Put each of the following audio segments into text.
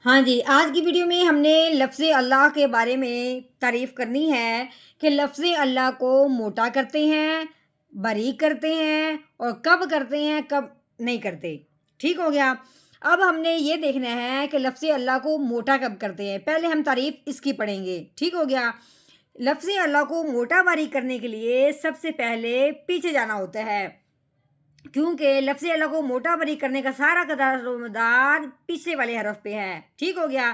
ہاں جی، آج کی ویڈیو میں ہم نے لفظ اللہ کے بارے میں تعریف کرنی ہے کہ لفظ اللہ کو موٹا کرتے ہیں، باریک کرتے ہیں اور کب کرتے ہیں، کب نہیں کرتے۔ ٹھیک ہو گیا؟ اب ہم نے یہ دیکھنا ہے کہ لفظ اللہ کو موٹا کب کرتے ہیں۔ پہلے ہم تعریف اس کی پڑھیں گے۔ ٹھیک ہو گیا؟ لفظ اللہ کو موٹا باریک کرنے کے لیے سب سے پہلے پیچھے جانا ہوتا ہے، کیونکہ لفظ اللہ کو موٹا باریک کرنے کا سارا دار و مدار پچھلے والے حرف پہ ہے۔ ٹھیک ہو گیا؟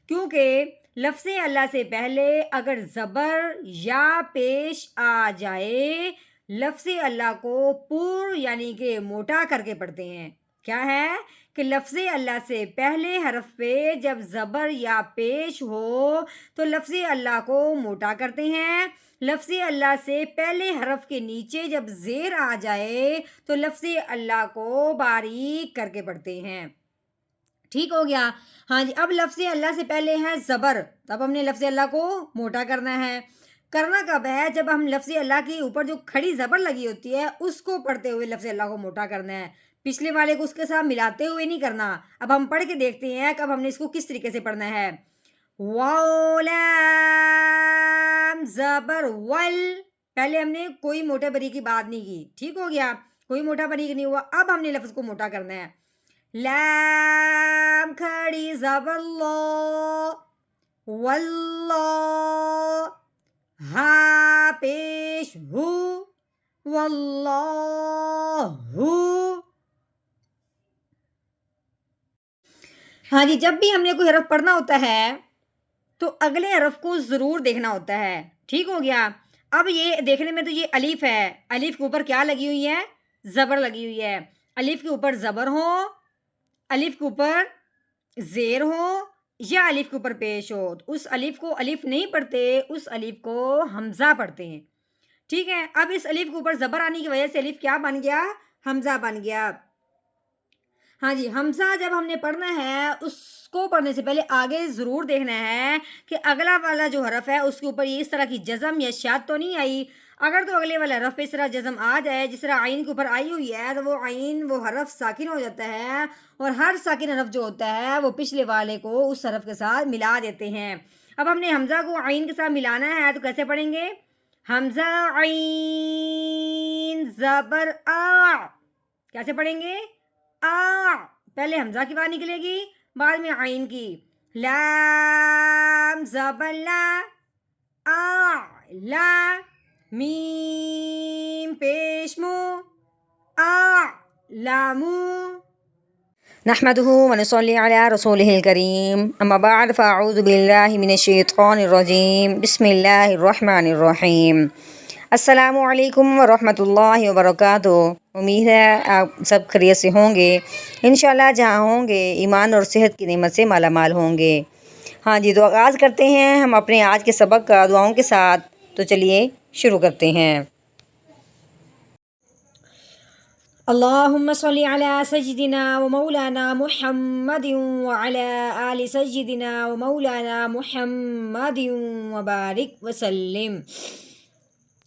کیونکہ لفظ اللہ سے پہلے اگر زبر یا پیش آ جائے، لفظ اللہ کو پر یعنی کہ موٹا کر کے پڑھتے ہیں۔ کیا ہے کہ لفظ اللہ سے پہلے حرف پہ جب زبر یا پیش ہو تو لفظ اللہ کو موٹا کرتے ہیں۔ لفظ اللہ سے پہلے حرف کے نیچے جب زیر آ جائے تو لفظ اللہ کو باریک کر کے پڑھتے ہیں۔ ٹھیک ہو گیا؟ ہاں جی، اب لفظ اللہ سے پہلے ہے زبر، تب ہم نے لفظ اللہ کو موٹا کرنا ہے۔ کرنا کب ہے؟ جب ہم لفظ اللہ کے اوپر جو کھڑی زبر لگی ہوتی ہے اس کو پڑھتے ہوئے لفظ اللہ کو موٹا کرنا ہے، پچھلے والے کو اس کے ساتھ ملاتے ہوئے نہیں کرنا۔ اب ہم پڑھ کے دیکھتے ہیں کہ اب ہم نے اس کو کس طریقے سے پڑھنا ہے۔ واو لام زبر ول، پہلے ہم نے کوئی موٹا بری کی بات نہیں کی۔ ٹھیک ہو گیا؟ کوئی موٹا بریک نہیں ہوا۔ اب ہم نے لفظ کو موٹا کرنا ہے۔ لام کھڑی زبر لو، واللہ، ہا پیش ہو، واللہ ہو۔ ہاں جی، جب بھی ہم نے کوئی حرف پڑھنا ہوتا ہے تو اگلے حرف کو ضرور دیکھنا ہوتا ہے۔ ٹھیک ہو گیا؟ اب یہ دیکھنے میں تو یہ الف ہے، الف کے اوپر کیا لگی ہوئی ہے؟ زبر لگی ہوئی ہے۔ الف کے اوپر زبر ہو، الف کے اوپر زیر ہو یا الف کے اوپر پیش ہو تو اس الف کو الف نہیں پڑھتے، اس الف کو حمزہ پڑھتے ہیں۔ ٹھیک ہے؟ اب اس الف کے اوپر زبر آنے کی وجہ سے الف کیا بن گیا؟ حمزہ بن گیا۔ ہاں جی، حمزہ جب ہم نے پڑھنا ہے اس کو پڑھنے سے پہلے آگے ضرور دیکھنا ہے کہ اگلا والا جو حرف ہے اس کے اوپر یہ اس طرح کی جزم یا شاد تو نہیں آئی۔ اگر تو اگلے والا حرف پہ اس طرح جزم آ جائے جس طرح عین کے اوپر آئی ہوئی ہے تو وہ عین وہ حرف ساکن ہو جاتا ہے، اور ہر ساکن حرف جو ہوتا ہے وہ پچھلے والے کو اس حرف کے ساتھ ملا دیتے ہیں۔ اب ہم نے حمزہ کو عین کے ساتھ ملانا ہے تو کیسے پڑھیں گے؟ حمزہ عین زبر آ، کیسے پڑھیں گے؟ آ، پہلے حمزہ کی بات نکلے گی بعد میں عین کی۔ لام زبر لا، آ لا، میم پیش مو، آ لامو۔ نحمده ونصلي على رسوله الكريم، اما بعد فاعوذ بالله من الشیطان الرجیم، بسم اللہ الرحمن الرحیم۔ السلام علیکم ورحمۃ اللہ وبرکاتہ۔ امید ہے آپ سب خیریت سے ہوں گے، انشاءاللہ جہاں ہوں گے ایمان اور صحت کی نعمت سے مالا مال ہوں گے۔ ہاں جی، تو آغاز کرتے ہیں ہم اپنے آج کے سبق کا دعاؤں کے ساتھ، تو چلیے شروع کرتے ہیں۔ اللہم صلی علی سیدنا و مولانا محمد وعلی آل سیدنا و مولانا محمد وبارک وسلم۔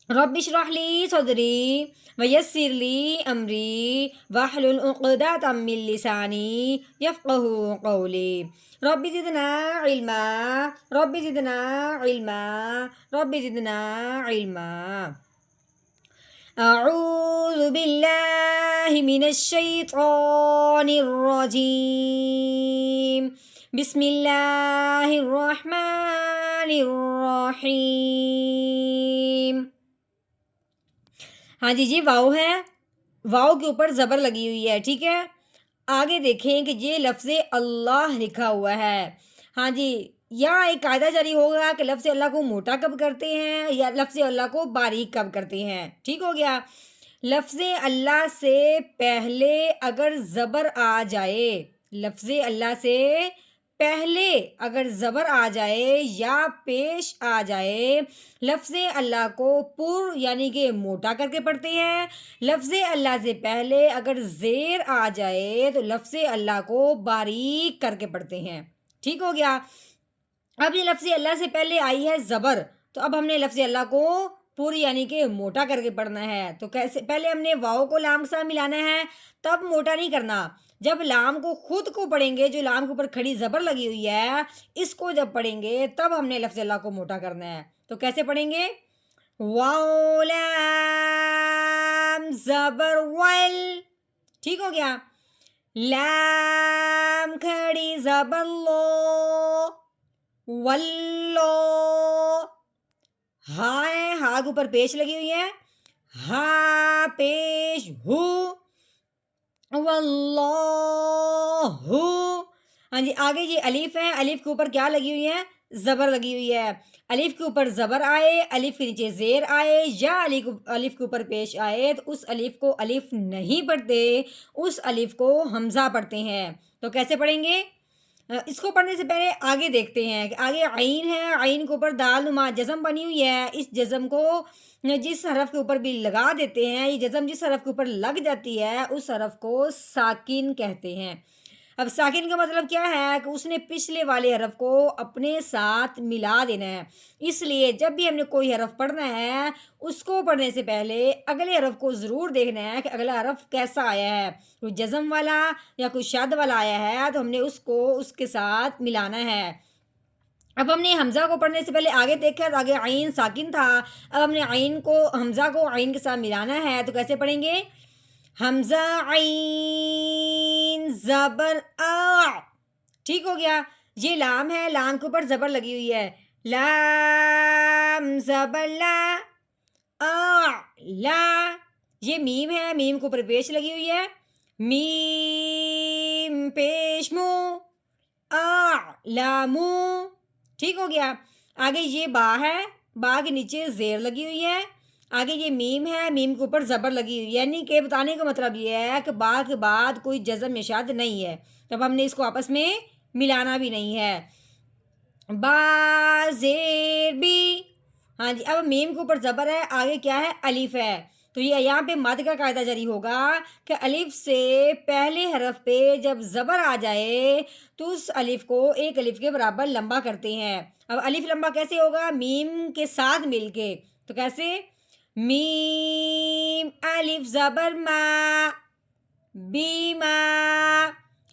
رب اشرح لی صدری ویسر لی امری واحلل عقدۃ من لسانی یفقہوا قولی۔ رب زدنا علما، رب زدنا علما، رب زدنا علما۔ اعوذ باللہ من الشیطان الرجیم، بسم اللہ الرحمن الرحیم۔ ہاں جی، یہ واو ہے، واو کے اوپر زبر لگی ہوئی ہے۔ ٹھیک ہے؟ آگے دیکھیں کہ یہ لفظ اللہ لکھا ہوا ہے۔ ہاں جی، یہاں ایک قاعدہ جاری ہوگا کہ لفظ اللہ کو موٹا کب کرتے ہیں یا لفظ اللہ کو باریک کب کرتے ہیں۔ ٹھیک ہو گیا؟ لفظ اللہ سے پہلے اگر زبر آ جائے، لفظ اللہ سے پہلے اگر زبر آ جائے یا پیش آ جائے، لفظ اللہ کو پر یعنی کہ موٹا کر کے پڑھتے ہیں۔ لفظ اللہ سے پہلے اگر زیر آ جائے تو لفظ اللہ کو باریک کر کے پڑھتے ہیں۔ ٹھیک ہو گیا؟ اب یہ لفظ اللہ سے پہلے آئی ہے زبر، تو اب ہم نے لفظ اللہ کو پر یعنی کہ موٹا کر کے پڑھنا ہے۔ تو کیسے؟ پہلے ہم نے واؤ کو لام کے ساتھ ملانا ہے، تب موٹا نہیں کرنا۔ جب لام کو خود کو پڑھیں گے، جو لام کے اوپر کھڑی زبر لگی ہوئی ہے، اس کو جب پڑھیں گے تب ہم نے لفظ اللہ کو موٹا کرنا ہے. تو کیسے پڑھیں گے؟ واو لام زبر ول. ٹھیک ہو گیا. لام کھڑی زبر لو ولو. ہاں ہے، ہاں کے اوپر پیش لگی ہوئی ہے، ہاں پیش ہو واللہ. ہاں جی، آگے یہ الف ہے، الف کے اوپر کیا لگی ہوئی ہے؟ زبر لگی ہوئی ہے. الف کے اوپر زبر آئے، الف کے نیچے زیر آئے یا الف کے اوپر پیش آئے تو اس الف کو الف نہیں پڑھتے، اس الف کو حمزہ پڑھتے ہیں. تو کیسے پڑھیں گے؟ اس کو پڑھنے سے پہلے آگے دیکھتے ہیں کہ آگے عین ہے، عین کے اوپر دال نما جزم بنی ہوئی ہے. اس جزم کو جس حرف کے اوپر بھی لگا دیتے ہیں، یہ جزم جس حرف کے اوپر لگ جاتی ہے اس حرف کو ساکن کہتے ہیں. اب ساکن کا مطلب کیا ہے کہ اس نے پچھلے والے حرف کو اپنے ساتھ ملا دینا ہے. اس لیے جب بھی ہم نے کوئی حرف پڑھنا ہے، اس کو پڑھنے سے پہلے اگلے حرف کو ضرور دیکھنا ہے کہ اگلا حرف کیسا آیا ہے. کوئی جزم والا یا کوئی شد والا آیا ہے تو ہم نے اس کو اس کے ساتھ ملانا ہے. اب ہم نے حمزہ کو پڑھنے سے پہلے آگے دیکھا تو آگے عین ساکن تھا. اب ہم نے حمزہ کو عین کے ساتھ ملانا ہے. تو کیسے پڑھیں گے؟ حمزہ عین زبر آ. ٹھیک ہو گیا. یہ لام ہے، لام کے اوپر زبر لگی ہوئی ہے، لام زبر لا آ لا. یہ میم ہے، میم کے اوپر پیش لگی ہوئی ہے، میم پیش مو آ لامو. ٹھیک ہو گیا. آگے یہ با ہے، با کے نیچے زیر لگی ہوئی ہے. آگے یہ میم ہے، میم کے اوپر زبر لگی ہوئی ہے. یعنی کہ بتانے کا مطلب یہ ہے کہ با کے بعد کوئی جزم یا شد نہیں ہے، تب ہم نے اس کو آپس میں ملانا بھی نہیں ہے. با زیر بی. ہاں جی، اب میم کے اوپر زبر ہے، آگے کیا ہے؟ الف ہے. تو یہ یہاں پہ مد کا قاعدہ جاری ہوگا کہ الف سے پہلے حرف پہ جب زبر آ جائے تو اس الف کو ایک الف کے برابر لمبا کرتے ہیں. اب الف لمبا کیسے ہوگا؟ میم کے ساتھ مل کے. تو کیسے؟ میم الف زبر ما بیما.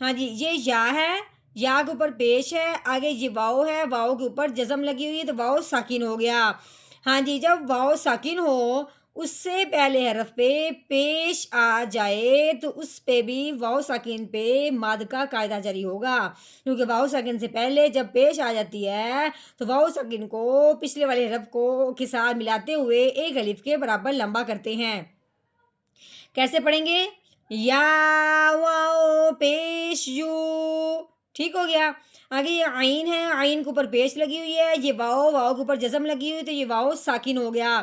ہاں جی، یہ یا ہے، یا کے اوپر پیش ہے، آگے یہ واؤ ہے، واؤ کے اوپر جزم لگی ہوئی ہے تو واؤ ساکن ہو گیا. ہاں جی، جب واؤ ساکن ہو اس سے پہلے حرف پہ پیش آ جائے تو اس پہ بھی واؤ ساکن پہ ماد کا قاعدہ جاری ہوگا، کیونکہ واؤ ساکن سے پہلے جب پیش آ جاتی ہے تو واؤ ساکن کو پچھلے والے حرف کو کے ساتھ ملاتے ہوئے ایک الف کے برابر لمبا کرتے ہیں. کیسے پڑھیں گے؟ یا واؤ پیش یو. ٹھیک ہو گیا. آگے یہ عین ہے، عین کے اوپر پیش لگی ہوئی ہے، یہ واؤ، واؤ کے اوپر جزم لگی ہوئی تو یہ واؤ ساکن ہو گیا.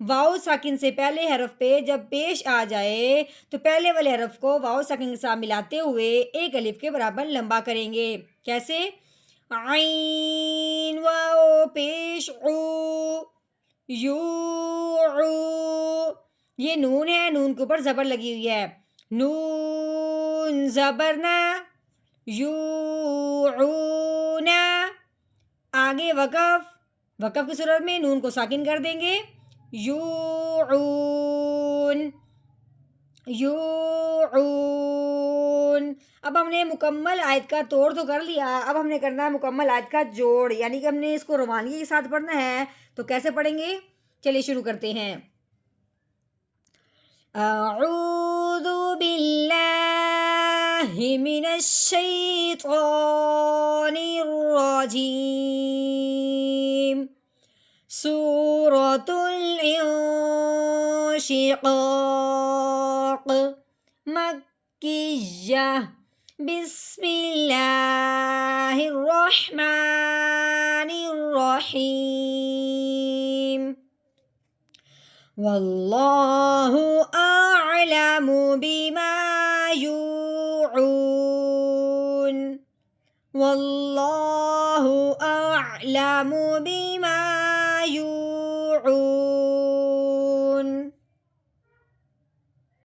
واؤ ساکن سے پہلے حرف پہ جب پیش آ جائے تو پہلے والے حرف کو واؤ ساکن کے ساتھ ملاتے ہوئے ایک الف کے برابر لمبا کریں گے. کیسے؟ عین واؤ پیش او یو عو. یہ نون ہے، نون کے اوپر زبر لگی ہوئی ہے، نون زبر نا یوعونا. آگے وقف، وقف کی صورت میں نون کو ساکن کر دیں گے، یوعون یوعون. اب ہم نے مکمل آیت کا توڑ تو کر لیا، اب ہم نے کرنا ہے مکمل آیت کا جوڑ، یعنی کہ ہم نے اس کو روانگی کے ساتھ پڑھنا ہے. تو کیسے پڑھیں گے؟ چلیے شروع کرتے ہیں. اعوذ باللہ من الشیطان الرجیم. سورۃ الانشقاق مکیہ. بسم اللہ الرحمن الرحیم. واللہ اعلم بما یوعون. واللہ اعلم بما یوعون.